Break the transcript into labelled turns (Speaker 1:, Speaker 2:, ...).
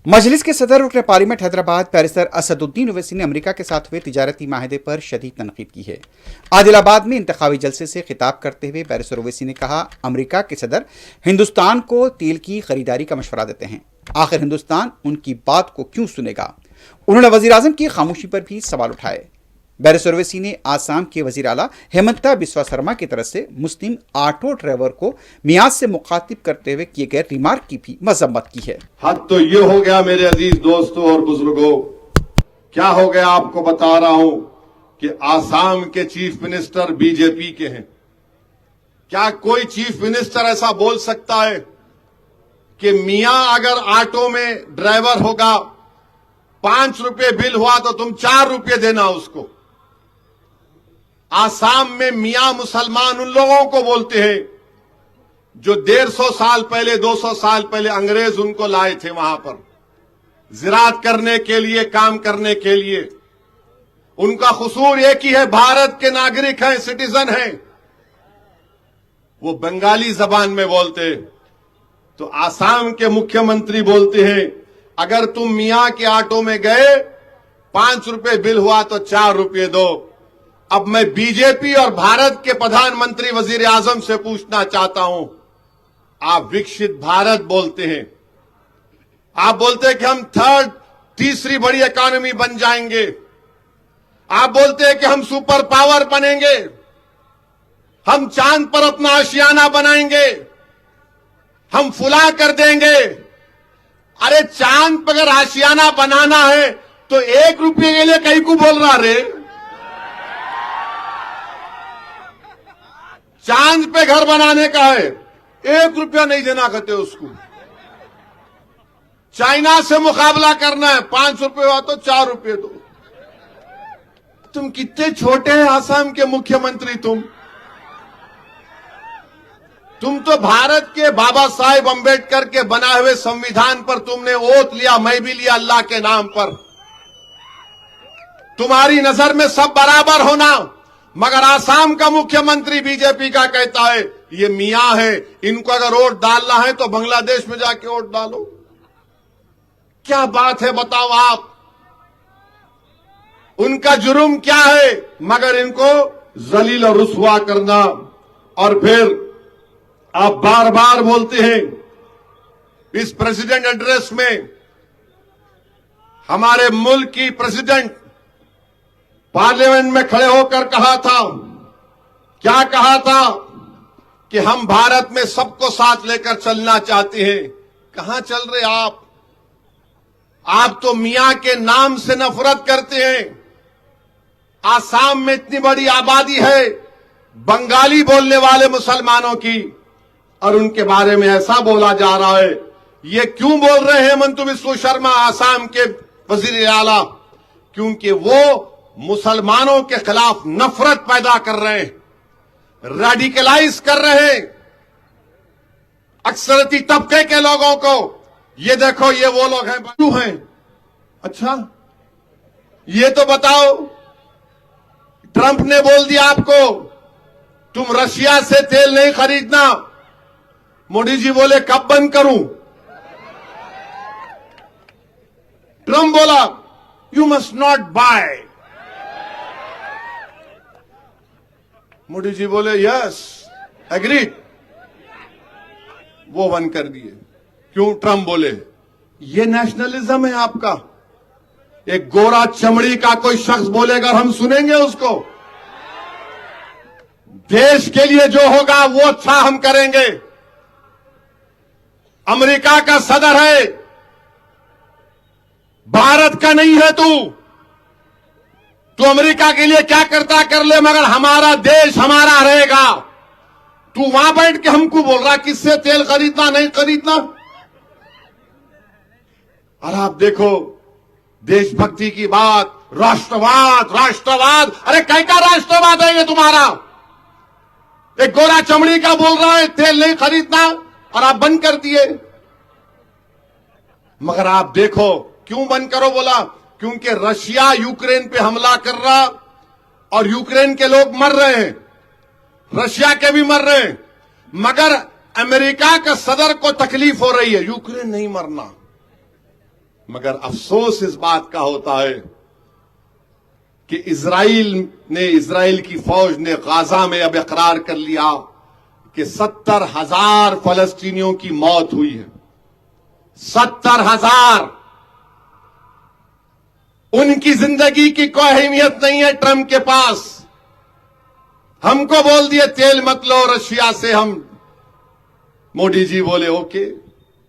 Speaker 1: मजलिस के सदर रुकन पार्लियामेंट हैदराबाद बैरिस्टर असदुद्दीन ओवैसी ने अमेरिका के साथ हुए तिजारती माहदे पर शदीद तनकीद की है। आदिलाबाद में इंतखाबी जलसे से खिताब करते हुए बैरिस्टर ओवैसी ने कहा, अमेरिका के सदर हिंदुस्तान को तेल की खरीदारी का मशवरा देते हैं, आखिर हिंदुस्तान उनकी बात को क्यों सुनेगा। उन्होंने वजीर आजम की खामोशी पर भी सवाल उठाए। बैरिस्टर ओवैसी ने आसाम के वजीर आला हेमंता बिस्वा शर्मा की तरफ से मुस्लिम ऑटो ड्राइवर को मियाद से मुखातिब करते हुए किए गए रिमार्क की भी मजम्मत की है।
Speaker 2: हद तो ये हो गया मेरे अजीज दोस्तों और बुजुर्गों, क्या हो गया आपको बता रहा हूं कि आसाम के चीफ मिनिस्टर बीजेपी के हैं। क्या कोई चीफ मिनिस्टर ऐसा बोल सकता है कि मियां अगर ऑटो में ड्राइवर होगा, 5 रुपए बिल हुआ तो तुम 4 रुपए देना उसको। आसाम में मियां मुसलमान उन लोगों को बोलते हैं जो 150 साल पहले 200 साल पहले अंग्रेज उनको लाए थे वहां पर जिरात करने के लिए, काम करने के लिए। उनका कसूर एक ही है, भारत के नागरिक हैं, सिटीजन हैं। वो बंगाली जबान में बोलते, तो आसाम के मुख्यमंत्री बोलते हैं अगर तुम मियां के ऑटो में गए, 5 रुपए बिल हुआ तो 4 रुपए दो। अब मैं बीजेपी और भारत के प्रधानमंत्री वजीर आजम से पूछना चाहता हूं, आप विकसित भारत बोलते हैं, आप बोलते हैं कि हम तीसरी बड़ी इकोनॉमी बन जाएंगे, आप बोलते हैं कि हम सुपर पावर बनेंगे, हम चांद पर अपना आशियाना बनाएंगे, हम फुला कर देंगे। अरे चांद पर अगर आशियाना बनाना है तो 1 रुपये के लिए कहीं को बोल रहा रे। चांद पे घर बनाने का है, 1 रुपया नहीं देना कहते उसको। चाइना से मुकाबला करना है, 5 रुपये हुआ तो 4 रुपये दो। तुम कितने छोटे हैं आसाम के मुख्यमंत्री। तुम तो भारत के बाबा साहेब अंबेडकर के बनाए हुए संविधान पर तुमने ओथ लिया, मैं भी लिया अल्लाह के नाम पर। तुम्हारी नजर में सब बराबर होना, मगर आसाम का मुख्यमंत्री बीजेपी का कहता है ये मियां है, इनको अगर वोट डालना है तो बांग्लादेश में जाके वोट डालो। क्या बात है बताओ आप। उनका जुर्म क्या है, मगर इनको जलील और रुसवा करना। और फिर आप बार बार बोलते हैं इस प्रेसिडेंट एड्रेस में, हमारे मुल्क की प्रेसिडेंट पार्लियामेंट में खड़े होकर कहा था, क्या कहा था कि हम भारत में सबको साथ लेकर चलना चाहते हैं। कहां चल रहे आप तो मियां के नाम से नफरत करते हैं। आसाम में इतनी बड़ी आबादी है बंगाली बोलने वाले मुसलमानों की, और उनके बारे में ऐसा बोला जा रहा है। ये क्यों बोल रहे हैं हेमंता बिस्वा शर्मा आसाम के वजीर आला? क्योंकि वो मुसलमानों के खिलाफ नफरत पैदा कर रहे हैं, रेडिकलाइज कर रहे हैं अक्सरती तबके के लोगों को। ये देखो ये वो लोग हैं, क्यों हैं? अच्छा ये तो बताओ, ट्रंप ने बोल दिया आपको तुम रशिया से तेल नहीं खरीदना। मोदी जी बोले कब बंद करूं? ट्रंप बोला you must not buy. Modi ji बोले यस एग्रीड, वो बंद कर दिए। क्यों? ट्रंप बोले। ये नेशनलिज्म है आपका। एक गोरा चमड़ी का कोई शख्स बोलेगा हम सुनेंगे उसको। देश के लिए जो होगा वो अच्छा हम करेंगे। अमेरिका का सदर है, भारत का नहीं है तू अमेरिका के लिए क्या करता कर ले, मगर हमारा देश हमारा रहेगा। तू वहां बैठ के हमको बोल रहा किससे तेल खरीदना नहीं खरीदना। और आप देखो देशभक्ति की बात, राष्ट्रवाद। अरे कैसा राष्ट्रवाद है ये तुम्हारा? एक गोरा चमड़ी का बोल रहा है तेल नहीं खरीदना और आप बंद कर दिए। मगर आप देखो क्यों बंद करो बोला? क्योंकि रशिया यूक्रेन पे हमला कर रहा और यूक्रेन के लोग मर रहे हैं, रशिया के भी मर रहे हैं, मगर अमेरिका का सदर को तकलीफ हो रही है, यूक्रेन नहीं मरना। मगर अफसोस इस बात का होता है कि इजराइल की फौज ने गाजा में अब इकरार कर लिया कि 70,000 फलस्तीनियों की मौत हुई है। 70,000। उनकी जिंदगी की कोई अहमियत नहीं है ट्रंप के पास। हमको बोल दिए तेल मत लो रशिया से, हम मोदी जी बोले ओके।